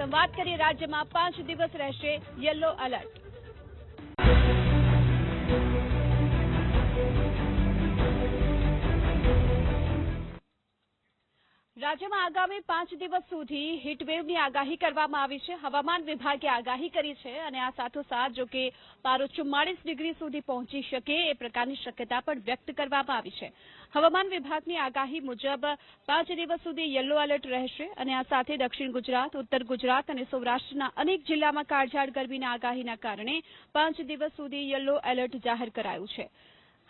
વાત કરીએ રાજ્યમાં 5 દિવસ રહેશે યલો એલર્ટ। રાજ્યમાં આગામી 5 દિવસ સુધી હીટવેવની આગાહી કરવામાં આવી છે। હવામાન વિભાગે આગાહી કરી છે અને આ સાથોસાથ જો કે પારો 44 ડિગ્રી સુધી પહોંચી શકે એ પ્રકારની શક્યતા પણ વ્યક્ત કરવામાં આવી છે। હવામાન વિભાગની આગાહી મુજબ 5 દિવસ સુધી યલો એલર્ટ રહેશે અને આ સાથે દક્ષિણ ગુજરાત, ઉત્તર ગુજરાત અને સૌરાષ્ટ્રના અનેક જિલ્લામાં કાળઝાળ ગરમીના આગાહીના કારણે 5 દિવસ સુધી યલો એલર્ટ જાહેર કરાયું છે।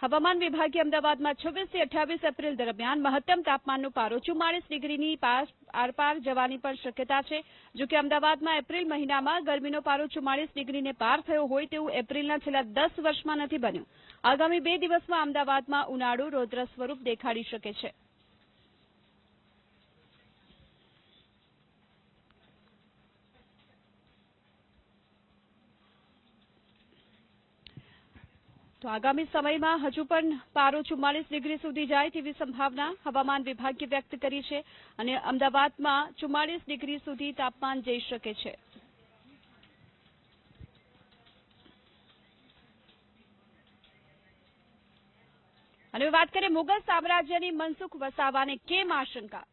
હવામાન વિભાગે અમદાવાદમાં 26 થી 28 એપ્રિલ દરમિયાન મહત્તમ તાપમાનનો પારો 44 ડિગ્રીની આરપાર જવાની પણ શક્યતા છે। જો કે અમદાવાદમાં એપ્રિલ મહિનામાં ગરમીનો પારો 44 ડિગ્રીને પાર થયો હોય તેવું એપ્રિલના છેલ્લા 10 વર્ષમાં નથી બન્યું। આગામી 2 દિવસમાં અમદાવાદમાં ઉનાળુ રૌદ્ર સ્વરૂપ દેખાડી શકે છે। તો આગામી સમયમાં હજુ પણ પારો 44 ડિગ્રી સુધી જાય તેવી સંભાવના હવામાન વિભાગે વ્યક્ત કરી છે અને અમદાવાદમાં 44 ડિગ્રી સુધી તાપમાન જઈ શકે છે। અને વાત કરીએ મુગલ સામ્રાજ્યની મનસુખ વસાવાને કેમ આશંકા।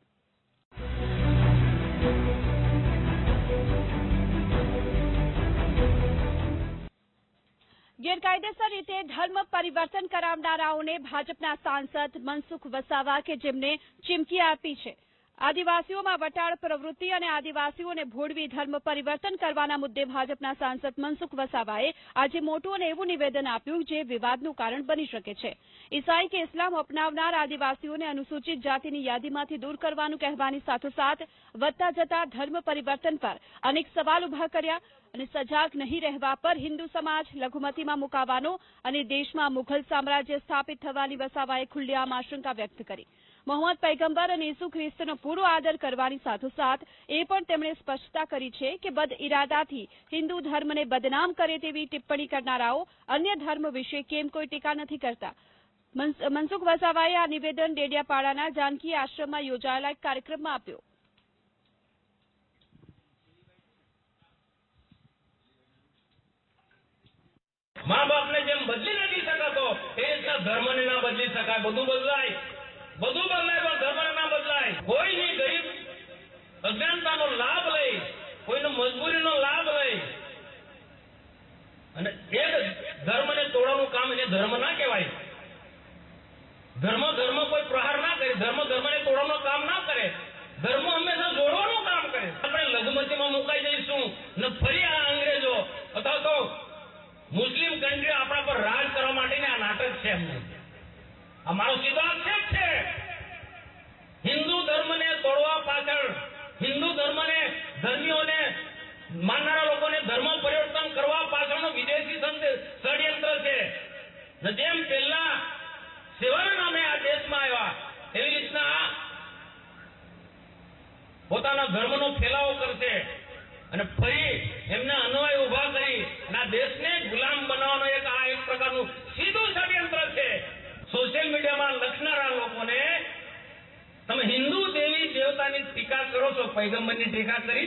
ગેરકાયદેસર રીતે ધર્મ પરિવર્તન કરાવનારાઓને ભાજપના સાંસદ મનસુખ વસાવા કે જેમને ચીમકી આપી છે। આદિવાસીઓમાં વટાળ પ્રવૃત્તિ અને આદિવાસીઓને ભોળવી ધર્મ પરિવર્તન કરવાના મુદ્દે ભાજપના સાંસદ મનસુખ વસાવાએ આજે મોટું અને એવું નિવેદન આપ્યું જે વિવાદનું કારણ બની શકે છે। ઈસાઈ કે ઇસ્લામ અપનાવનાર આદિવાસીઓને અનુસૂચિત જાતિની યાદીમાંથી દૂર કરવાનું કહેવાની સાથોસાથ વધતા જતા ધર્મ પરિવર્તન પર અનેક સવાલ ઉભા કર્યા અને સજાગ નહીં રહેવા પર હિન્દુ સમાજ લઘુમતીમાં મુકાવાનો અને દેશમાં મુઘલ સામ્રાજ્ય સ્થાપિત થવાની વસાવાએ ખુલ્લેઆમ આશંકા વ્યક્ત કરી। મોહમ્મદ પૈગંબર અને ઈસુ ખ્રિસ્તનો પૂરો આદર કરવાની સાથોસાથ એ પણ તેમણે સ્પષ્ટતા કરી છે કે બદ ઇરાદાથી હિન્દુ ધર્મને બદનામ કરે તેવી ટિપ્પણી કરનારાઓ અન્ય ધર્મ વિશે કેમ કોઈ ટીકા નથી કરતા। મનસુખ વસાવાએ આ નિવેદન ડેડિયાપાડાના જાનકી આશ્રમમાં યોજાયેલા એક કાર્યક્રમમાં આપ્યો। મા બાપને જેમ બદલી નથી શકાતો એ રીતના ધર્મને ના બદલી શકાય। બધું બદલાય પણ ધર્મને ના બદલાય। કોઈની ગરીબ અજ્ઞાનતાનો લાભ લઈ, કોઈનો મજબૂરીનો લાભ લઈ અને એ ધર્મને તોડવાનું કામ એને ધર્મ ના કહેવાય। ધર્મ કોઈ પ્રહાર ના કરે, ધર્મને તોડવાનું કામ ના કરે, ધર્મ હંમેશા જોડવાનું કામ કરે। આપણે લઘુમતીમાં મુકાઈ જઈશું ને ફરી આ અંગ્રેજો અથવા તો મુસ્લિમ કન્ટ્રી આપણા પર રાજ કરવા માટેની આ નાટક છે। એમને આ મારો સીધો આક્ષેપ છે। હિન્દુ ધર્મને તોડવા પાછળ, હિન્દુ ધર્મને, ધર્મીઓને માનનારા લોકોને ધર્મ પરિવર્તન કરવા પાછળનો વિદેશી ષડયંત્ર છે। જેમ પહેલા સેવાના નામે આ દેશમાં આવ્યા એવી રીતના પોતાના ધર્મનો ફેલાવો કરશે અને ફરી એમના અન્વય ઉભા કરી અને આ દેશને ગુલામ બનાવવાનો એક પ્રકારનું સીધું ષડયંત્ર છે। સોશિયલ મીડિયામાં લખનારા લોકોને તમે હિન્દુ દેવી દેવતાની ટીકા કરો છો, પૈગંબરની ટીકા કરી,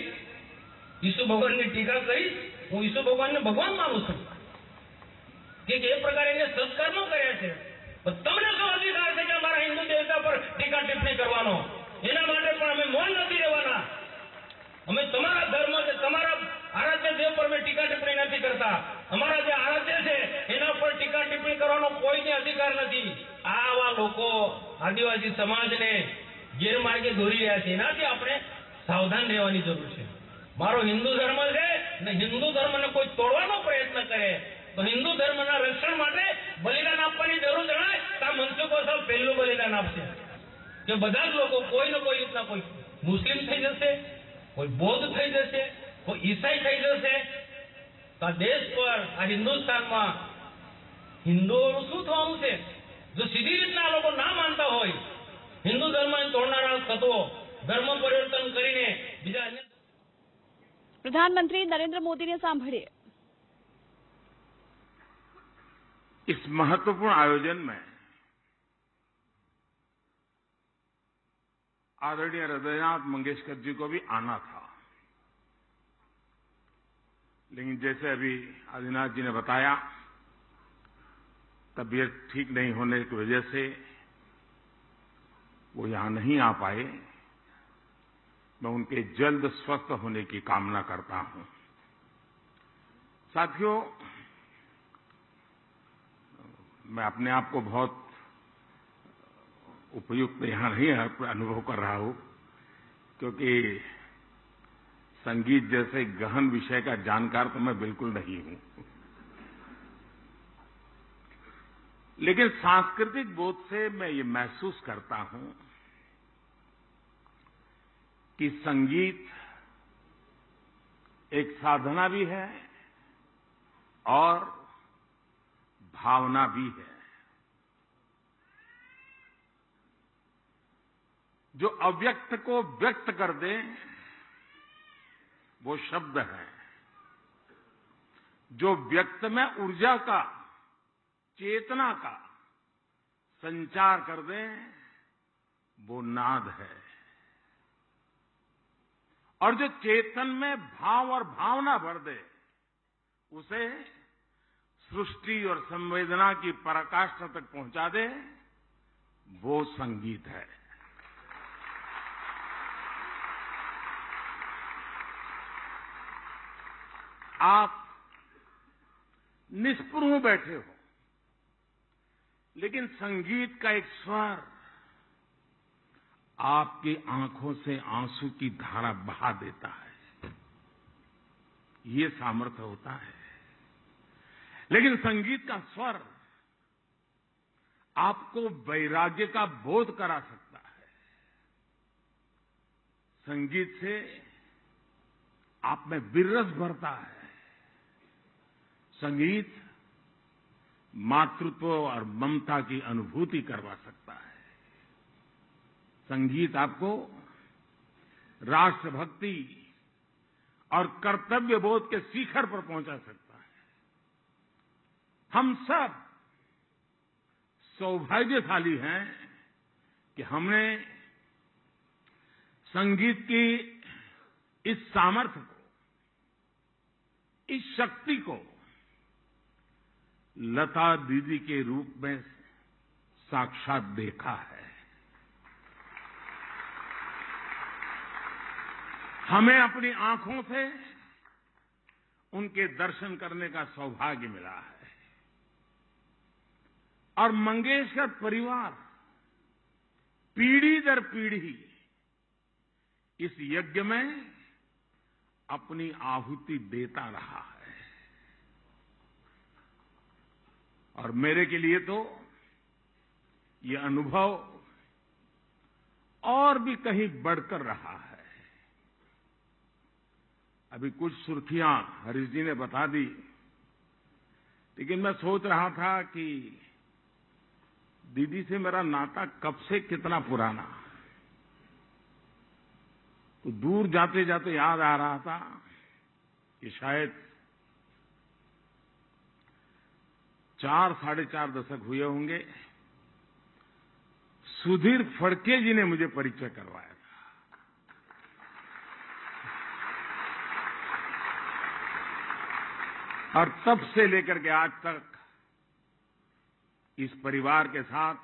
ઈસુ ભગવાનની ટીકા કરી। હું ઈસુ ભગવાનને ભગવાન માનું છું કે એ પ્રકારે એને સત્કર્મો કર્યા છે। તમને શું અધિકાર છે કે અમારા હિન્દુ દેવતા પર ટીકા ટિપ્પણી કરવાનો? એના માટે પણ અમે મૌન નથી રહેવાના। અમે તમારા ધર્મ કે તમારા આરાધ્ય દેવ પર અમે ટીકા ટિપ્પણી નથી કરતા। અમારા જે આરાધ્ય છે એના પર ટીકા ટિપ્પણી કરવાનો કોઈને અધિકાર નથી। આવા લોકો આદિવાસી સમાજને ગેરમાર્ગે દોરી રહ્યા છે, એનાથી આપણે સાવધાન રહેવાની જરૂર છે। મારો હિન્દુ ધર્મ છે ને હિન્દુ ધર્મને કોઈ તોડવાનો પ્રયત્ન કરે તો હિન્દુ ધર્મના રક્ષણ માટે બલિદાન આપવાની જરૂર જણાય તો આ મનસુખ વસાવા પહેલું બલિદાન આપશે કે બધા જ લોકો કોઈ ને કોઈ રીતના કોઈ મુસ્લિમ થઈ જશે, કોઈ બૌદ્ધ થઈ જશે, કોઈ ઈસાઈ થઈ જશે તો આ દેશ પર, આ હિન્દુસ્તાનમાં હિન્દુઓનું શું થવાનું છે? જો સીધી રીતના આ લોકો ના માનતા હોય, હિન્દુ ધર્મને તોડનારા તત્વો ધર્મ પરિવર્તન કરીને બીજા અન્ય। प्रधानमंत्री नरेंद्र मोदी ने सांभळीए। इस महत्वपूर्ण आयोजन में आदरणीय हृदयनाथ मंगेशकर जी को भी आना था, लेकिन जैसे अभी आदिनाथ जी ने बताया, तबीयत ठीक नहीं होने की वजह से वो यहां नहीं आ पाए। मैं उनके जल्द स्वस्थ होने की कामना करता हूं। साथियों, मैं अपने आप को बहुत उपयुक्त यहां नहीं अनुभव कर रहा हूं, क्योंकि संगीत जैसे गहन विषय का जानकार तो मैं बिल्कुल नहीं हूं। लेकिन सांस्कृतिक बोध से मैं ये महसूस करता हूं कि संगीत एक साधना भी है और भावना भी है। जो अव्यक्त को व्यक्त कर दे वो शब्द है। जो व्यक्त में ऊर्जा का, चेतना का संचार कर दे वो नाद है। और जो चेतन में भाव और भावना भर दे उसे सृष्टि और संवेदना की पराकाष्ठा तक पहुंचा दे वो संगीत है। आप निष्प्रभ बैठे हो, लेकिन संगीत का एक स्वर आपकी आंखों से आंसू की धारा बहा देता है। ये सामर्थ्य होता है। लेकिन संगीत का स्वर आपको वैराग्य का बोध करा सकता है। संगीत से आप में विरस भरता है। संगीत मातृत्व और ममता की अनुभूति करवा सकता है। संगीत आपको राष्ट्रभक्ति और कर्तव्य बोध के शिखर पर पहुंचा सकता है। हम सब सौभाग्यशाली हैं कि हमने संगीत की इस सामर्थ्य को, इस शक्ति को लता दीदी के रूप में साक्षात देखा है। हमें अपनी आंखों से उनके दर्शन करने का सौभाग्य मिला है। और मंगेशकर परिवार पीढ़ी दर पीढ़ी इस यज्ञ में अपनी आहुति देता रहा है। और मेरे के लिए तो ये अनुभव और भी कहीं बढ़कर रहा है। अभी कुछ सुर्खियां हरीश जी ने बता दी, लेकिन मैं सोच रहा था कि दीदी से मेरा नाता कब से कितना पुराना। तो दूर जाते जाते याद आ रहा था कि शायद 4 साढ़े 4 दशक हुए होंगे। सुधीर फड़के जी ने मुझे परिचय करवाया था। और तब से लेकर के आज तक इस परिवार के साथ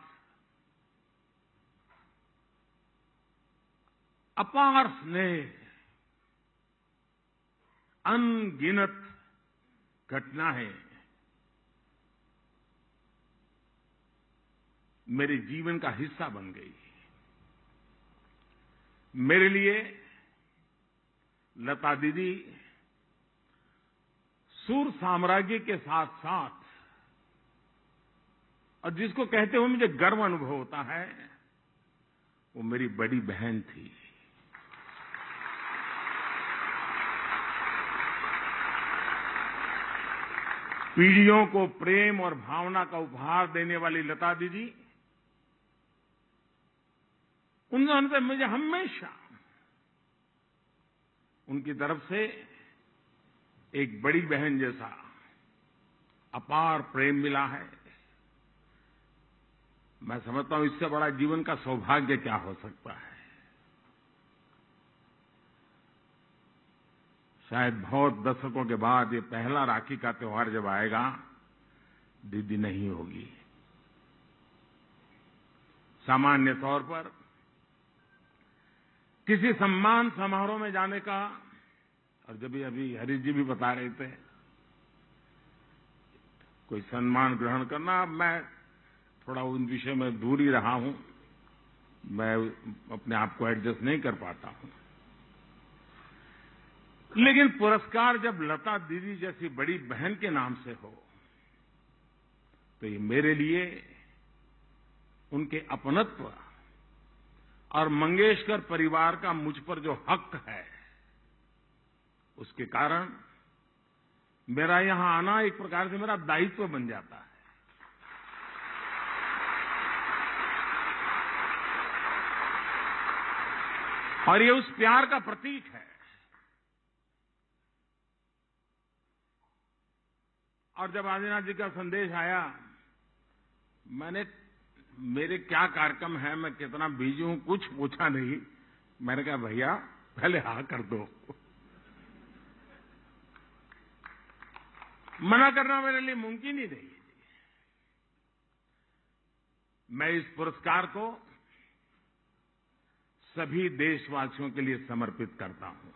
अपार स्नेह, अनगिनत घटनाएं मेरे जीवन का हिस्सा बन गई। मेरे लिए लता दीदी सुर साम्राज्य के साथ साथ, और जिसको कहते हुए मुझे गर्व अनुभव होता है, वो मेरी बड़ी बहन थी। पीढ़ियों को प्रेम और भावना का उपहार देने वाली लता दीदी, उन्होंने मुझे हमेशा उनकी तरफ से एक बड़ी बहन जैसा अपार प्रेम मिला है। मैं समझता हूं इससे बड़ा जीवन का सौभाग्य क्या हो सकता है। शायद बहुत दशकों के बाद ये पहला राखी का त्योहार जब आएगा, दीदी नहीं होगी। सामान्य तौर पर किसी सम्मान समारोह में जाने का, और जब अभी हरीश जी भी बता रहे थे कोई सम्मान ग्रहण करना, मैं थोड़ा उन विषय में दूर ही रहा हूं, मैं अपने आप को एडजस्ट नहीं कर पाता हूं। लेकिन पुरस्कार जब लता दीदी जैसी बड़ी बहन के नाम से हो, तो ये मेरे लिए उनके अपनत्व और मंगेशकर परिवार का मुझ पर जो हक है, उसके कारण मेरा यहां आना एक प्रकार से मेरा दायित्व बन जाता है। और ये उस प्यार का प्रतीक है। और जब आदिनाथ जी का संदेश आया, मेरे क्या कार्यक्रम है, मैं कितना बिजी हूं, कुछ पूछा नहीं। मैंने कहा भैया पहले हाँ कर दो। मना करना मेरे लिए मुमकिन ही नहीं। मैं इस पुरस्कार को सभी देशवासियों के लिए समर्पित करता हूं।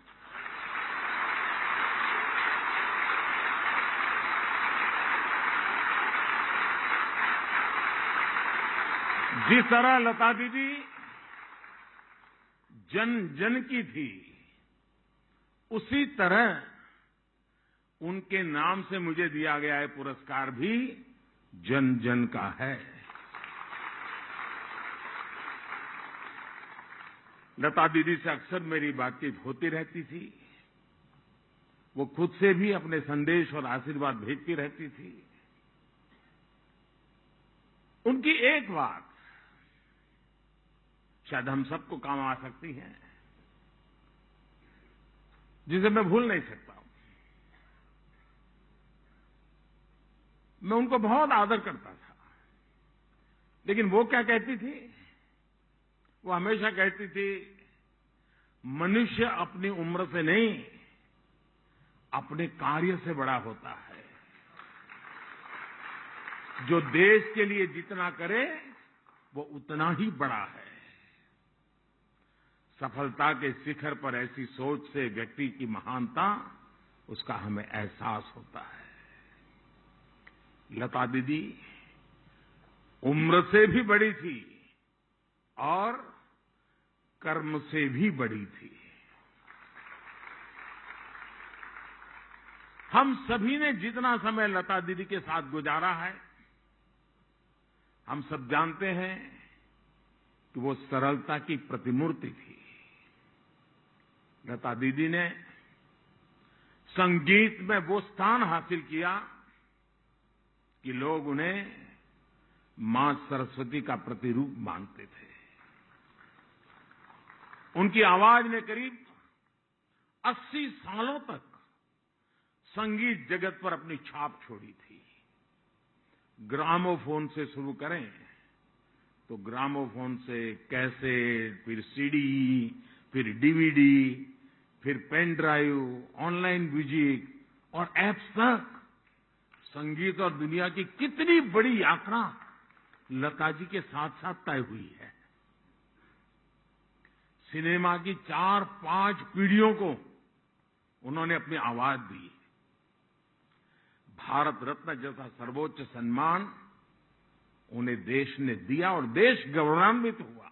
जिस तरह लता दीदी जन जन की थी, उसी तरह उनके नाम से मुझे दिया गया है पुरस्कार भी जन जन का है। लता दीदी से अक्सर मेरी बातचीत होती रहती थी। वो खुद से भी अपने संदेश और आशीर्वाद भेजती रहती थी। उनकी एक बात शायद हम सबको काम आ सकती है, जिसे मैं भूल नहीं सकता हूं। मैं उनको बहुत आदर करता था, लेकिन वो क्या कहती थी? वो हमेशा कहती थी, मनुष्य अपनी उम्र से नहीं, अपने कार्य से बड़ा होता है। जो देश के लिए जितना करे, वो उतना ही बड़ा है। सफलता के शिखर पर ऐसी सोच से व्यक्ति की महानता, उसका हमें एहसास होता है। लता दीदी उम्र से भी बड़ी थी और कर्म से भी बड़ी थी। हम सभी ने जितना समय लता दीदी के साथ गुजारा है, हम सब जानते हैं कि वो सरलता की प्रतिमूर्ति थी। लता दीदी ने संगीत में वो स्थान हासिल किया कि लोग उन्हें मां सरस्वती का प्रतिरूप मानते थे। उनकी आवाज ने करीब 80 सालों तक संगीत जगत पर अपनी छाप छोड़ी थी। ग्रामोफोन से शुरू करें तो ग्रामोफोन से कैसेट, फिर सीडी, फिर डीवीडी, फिर पेन ड्राइव, ऑनलाइन म्यूजिक और ऐप्स तक संगीत और दुनिया की कितनी बड़ी यात्रा लता जी के साथ साथ तय हुई है। सिनेमा की 4-5 पीढ़ियों को उन्होंने अपनी आवाज दी। भारत रत्न जैसा सर्वोच्च सम्मान उन्हें देश ने दिया और देश गौरवान्वित हुआ।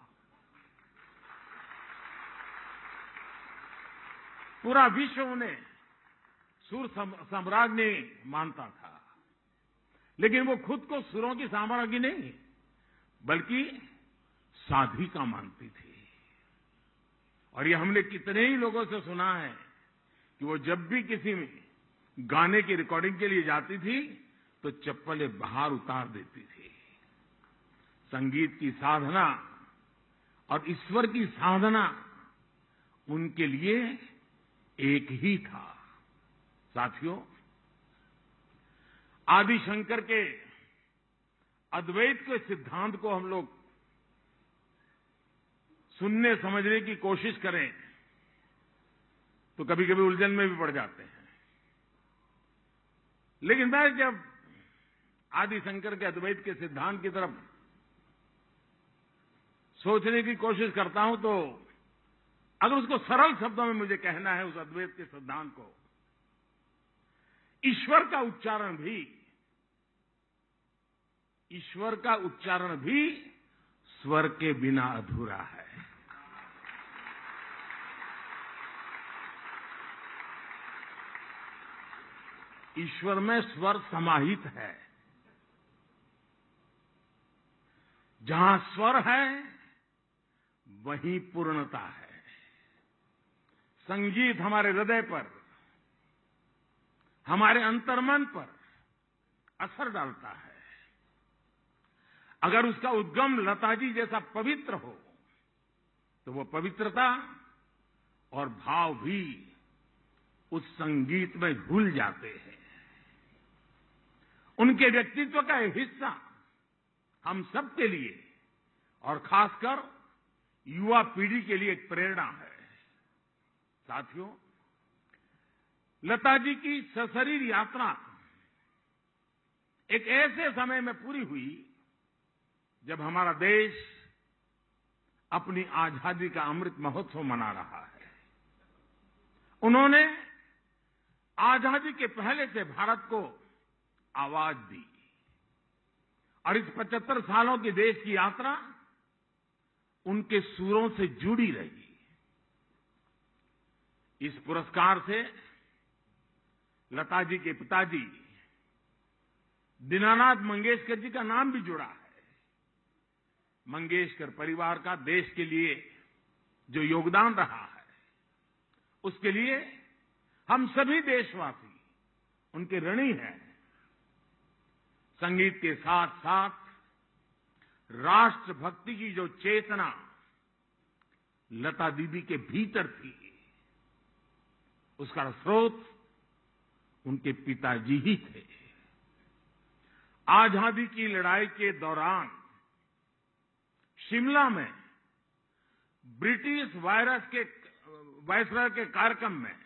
पूरा विश्व उन्हें सुर साम्राज्ञी मानता था, लेकिन वो खुद को सुरों की साम्राज्ञी नहीं, बल्कि साधिका मानती थी। और ये हमने कितने ही लोगों से सुना है कि वो जब भी किसी गाने की रिकॉर्डिंग के लिए जाती थी तो चप्पलें बाहर उतार देती थी। संगीत की साधना और ईश्वर की साधना उनके लिए एक ही था। साथियों, आदि शंकर के अद्वैत के सिद्धांत को हम लोग सुनने समझने की कोशिश करें तो कभी कभी उलझन में भी पड़ जाते हैं। लेकिन मैं जब आदि शंकर के अद्वैत के सिद्धांत की तरफ सोचने की कोशिश करता हूं तो अगर उसको सरल शब्दों में मुझे कहना है उस अद्वैत के सिद्धांत को, ईश्वर का उच्चारण भी स्वर के बिना अधूरा है। ईश्वर में स्वर समाहित है। जहां स्वर है वहीं पूर्णता है। संगीत हमारे हृदय पर, हमारे अंतर्मन पर असर डालता है। अगर उसका उद्गम लता जी जैसा पवित्र हो तो वो पवित्रता और भाव भी उस संगीत में घुल जाते हैं। उनके व्यक्तित्व का एक हिस्सा हम सब के लिए और खासकर युवा पीढ़ी के लिए एक प्रेरणा है। साथियों, लता जी की सशरीर यात्रा एक ऐसे समय में पूरी हुई जब हमारा देश अपनी आजादी का अमृत महोत्सव मना रहा है। उन्होंने आजादी के पहले से भारत को आवाज दी और इस 75 सालों की देश की यात्रा उनके सुरों से जुड़ी रही। इस पुरस्कार से लता जी के पिताजी दीनानाथ मंगेशकर जी का नाम भी जुड़ा है। मंगेशकर परिवार का देश के लिए जो योगदान रहा है उसके लिए हम सभी देशवासी उनके ऋणी हैं। संगीत के साथ साथ राष्ट्रभक्ति की जो चेतना लता दीदी के भीतर थी उसका स्रोत उनके पिताजी ही थे। आजादी की लड़ाई के दौरान शिमला में ब्रिटिश वायसराय के कार्यक्रम में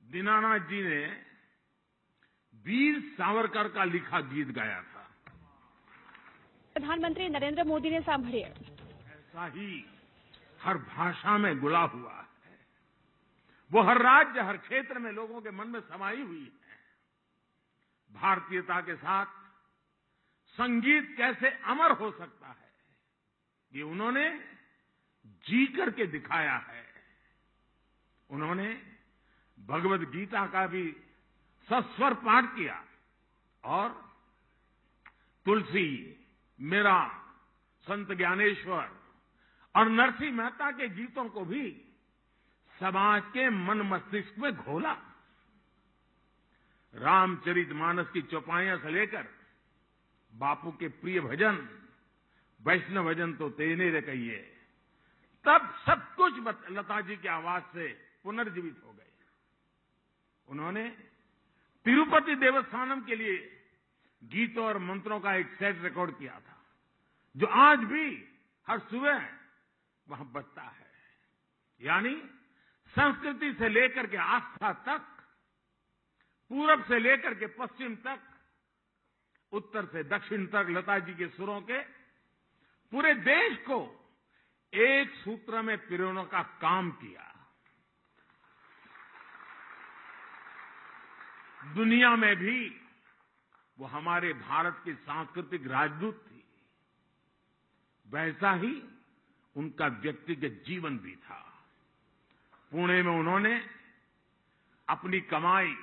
दीनानाथ जी ने वीर सावरकर का लिखा गीत गाया था। प्रधानमंत्री नरेंद्र मोदी ने सांभळ्य। ऐसा ही हर भाषा में गुला हुआ है। वो हर राज्य, हर क्षेत्र में लोगों के मन में समाई हुई है। भारतीयता के साथ संगीत कैसे अमर हो सकता है ये उन्होंने जी करके दिखाया है। उन्होंने भगवद गीता का भी सस्वर पाठ किया और तुलसी, मीरा, संत ज्ञानेश्वर और नरसिंह मेहता के गीतों को भी समाज के मन मस्तिष्क में घोला। रामचरितमानस की चौपाइयां से लेकर बापू के प्रिय भजन वैष्णव भजन तो तेने रे कहिए, तब सब कुछ लता जी की आवाज से पुनर्जीवित हो गए। उन्होंने तिरुपति देवस्थानम के लिए गीतों और मंत्रों का एक सेट रिकॉर्ड किया था जो आज भी हर सुबह वहां बजता है। यानी संस्कृति से लेकर के आस्था तक, पूरब से लेकर के पश्चिम तक, उत्तर से दक्षिण तक लता जी के सुरों के पूरे देश को एक सूत्र में पिरोने का काम किया। दुनिया में भी वो हमारे भारत की सांस्कृतिक राजदूत थी। वैसा ही उनका व्यक्तिगत जीवन भी था। पुणे में उन्होंने अपनी कमाई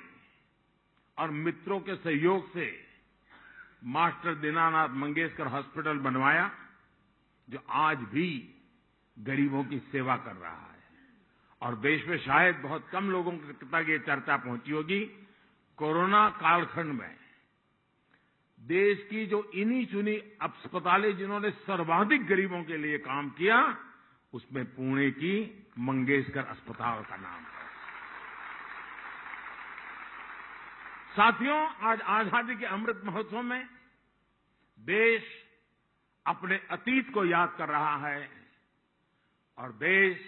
और मित्रों के सहयोग से मास्टर दीनानाथ मंगेशकर हॉस्पिटल बनवाया जो आज भी गरीबों की सेवा कर रहा है। और देश में शायद बहुत कम लोगों तक ये चर्चा पहुंची होगी, कोरोना कालखंड में देश की जो इन्हीं चुनी अस्पतालें जिन्होंने सर्वाधिक गरीबों के लिए काम किया उसमें पुणे की मंगेशकर अस्पताल का नाम है। साथियों, आज आजादी के अमृत महोत्सव में देश अपने अतीत को याद कर रहा है और देश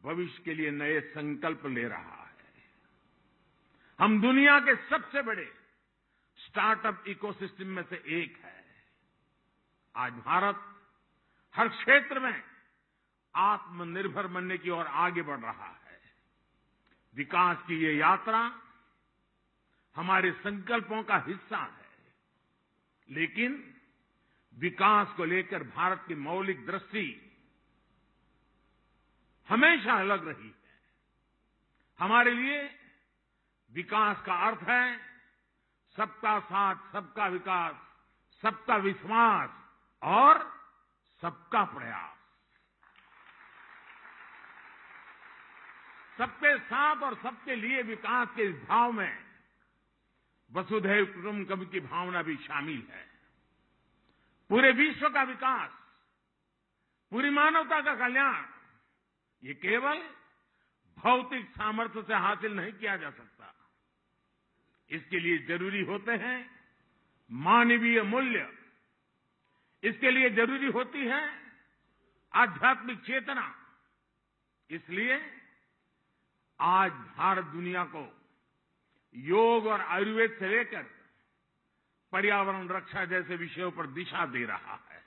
भविष्य के लिए नए संकल्प ले रहा है। हम दुनिया के सबसे बड़े स्टार्टअप इकोसिस्टम में से एक है। आज भारत हर क्षेत्र में आत्मनिर्भर बनने की ओर आगे बढ़ रहा है। विकास की ये यात्रा हमारे संकल्पों का हिस्सा है, लेकिन विकास को लेकर भारत की मौलिक दृष्टि हमेशा अलग रही है। हमारे लिए विकास का अर्थ है सबका साथ, सबका विकास, सबका विश्वास और सबका प्रयास। सबके साथ और सबके लिए विकास के इस भाव में वसुधैव कुटुंबकम की भावना भी शामिल है। पूरे विश्व का विकास, पूरी मानवता का कल्याण, ये केवल भौतिक सामर्थ्य से हासिल नहीं किया जा सकता। इसके लिए जरूरी होते हैं मानवीय मूल्य, इसके लिए जरूरी होती है आध्यात्मिक चेतना। इसलिए आज भारत दुनिया को योग और आयुर्वेद से लेकर पर्यावरण रक्षा जैसे विषयों पर दिशा दे रहा है।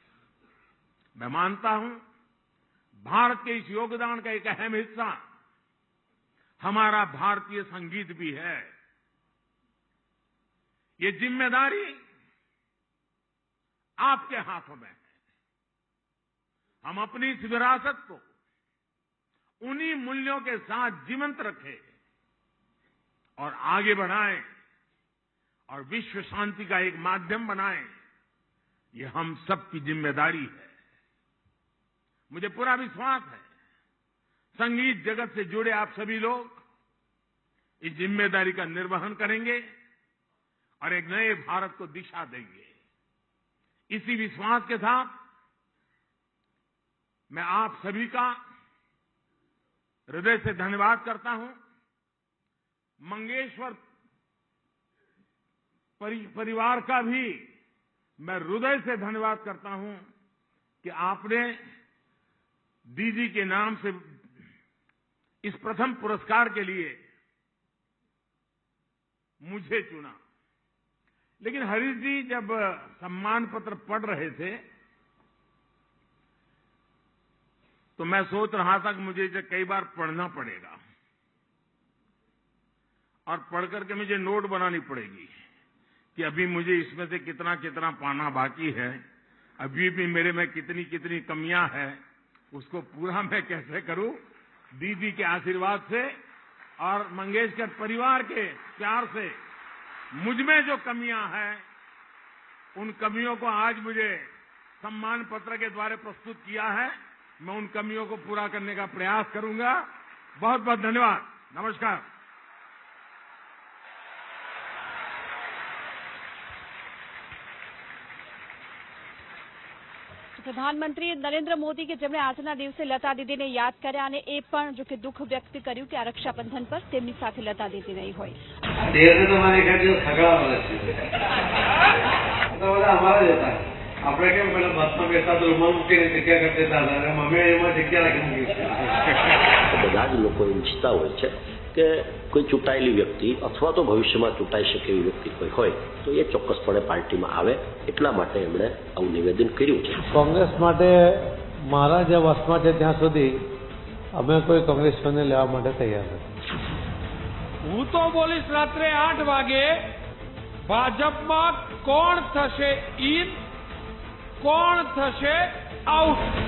मैं मानता हूं भारत के इस योगदान का एक अहम हिस्सा हमारा भारतीय संगीत भी है। ये जिम्मेदारी आपके हाथों में है। हम अपनी इस विरासत को उन्हीं मूल्यों के साथ जीवंत रखें और आगे बढ़ाएं और विश्व शांति का एक माध्यम बनाएं। ये हम सबकी जिम्मेदारी है। मुझे पूरा विश्वास है संगीत जगत से जुड़े आप सभी लोग इस जिम्मेदारी का निर्वहन करेंगे और एक नए भारत को दिशा देंगे। इसी विश्वास के साथ मैं आप सभी का हृदय से धन्यवाद करता हूं। मंगेश्वर परिवार का भी मैं हृदय से धन्यवाद करता हूं कि आपने दीदी के नाम से इस प्रथम पुरस्कार के लिए मुझे चुना। लेकिन हरीश जी जब सम्मान पत्र पढ़ रहे थे तो मैं सोच रहा था कि मुझे इसे कई बार पढ़ना पड़ेगा और पढ़ करके मुझे नोट बनानी पड़ेगी कि अभी मुझे इसमें से कितना कितना पाना बाकी है, अभी भी मेरे में कितनी कितनी कमियां हैं, उसको पूरा मैं कैसे करूं। दीदी के आशीर्वाद से और मंगेशकर परिवार के प्यार से मुझ में जो कमियां हैं, उन कमियों को आज मुझे सम्मान पत्र के द्वारा प्रस्तुत किया है। मैं उन कमियों को पूरा करने का प्रयास करूंगा। बहुत बहुत धन्यवाद। नमस्कार। પ્રધાનમંત્રી નરેન્દ્ર મોદી કે જેમણે આજના દિવસે લતા દીદીને યાદ કર્યા અને એ પણ જો કે દુઃખ વ્યક્ત કર્યું કે આ રક્ષાબંધન પર તેમની સાથે લતા દીદી નહીં હોય। આપણે કેમ પેલા બસમાં બેસતા તો રૂમાલ મૂકીને જગ્યા કરી દેતા હતા અને અમે એમાં જગ્યા રાખીને બધા જ લોકો ઈચ્છતા હોય છે કે કોઈ ચૂંટાયેલી વ્યક્તિ અથવા તો ભવિષ્યમાં ચૂંટાઈ શકે એવી વ્યક્તિ કોઈ હોય તો એ ચોક્કસપણે પાર્ટીમાં આવે, એટલા માટે એમણે આવું નિવેદન કર્યું છે। કોંગ્રેસ માટે મારા જે વસમાં છે ત્યાં સુધી અમે કોઈ કોંગ્રેસીઓને લેવા માટે તૈયાર નથી। હું તો બોલીશ રાત્રે 8 વાગે ભાજપમાં કોણ થશે ઇન, કોણ થશે આઉટ।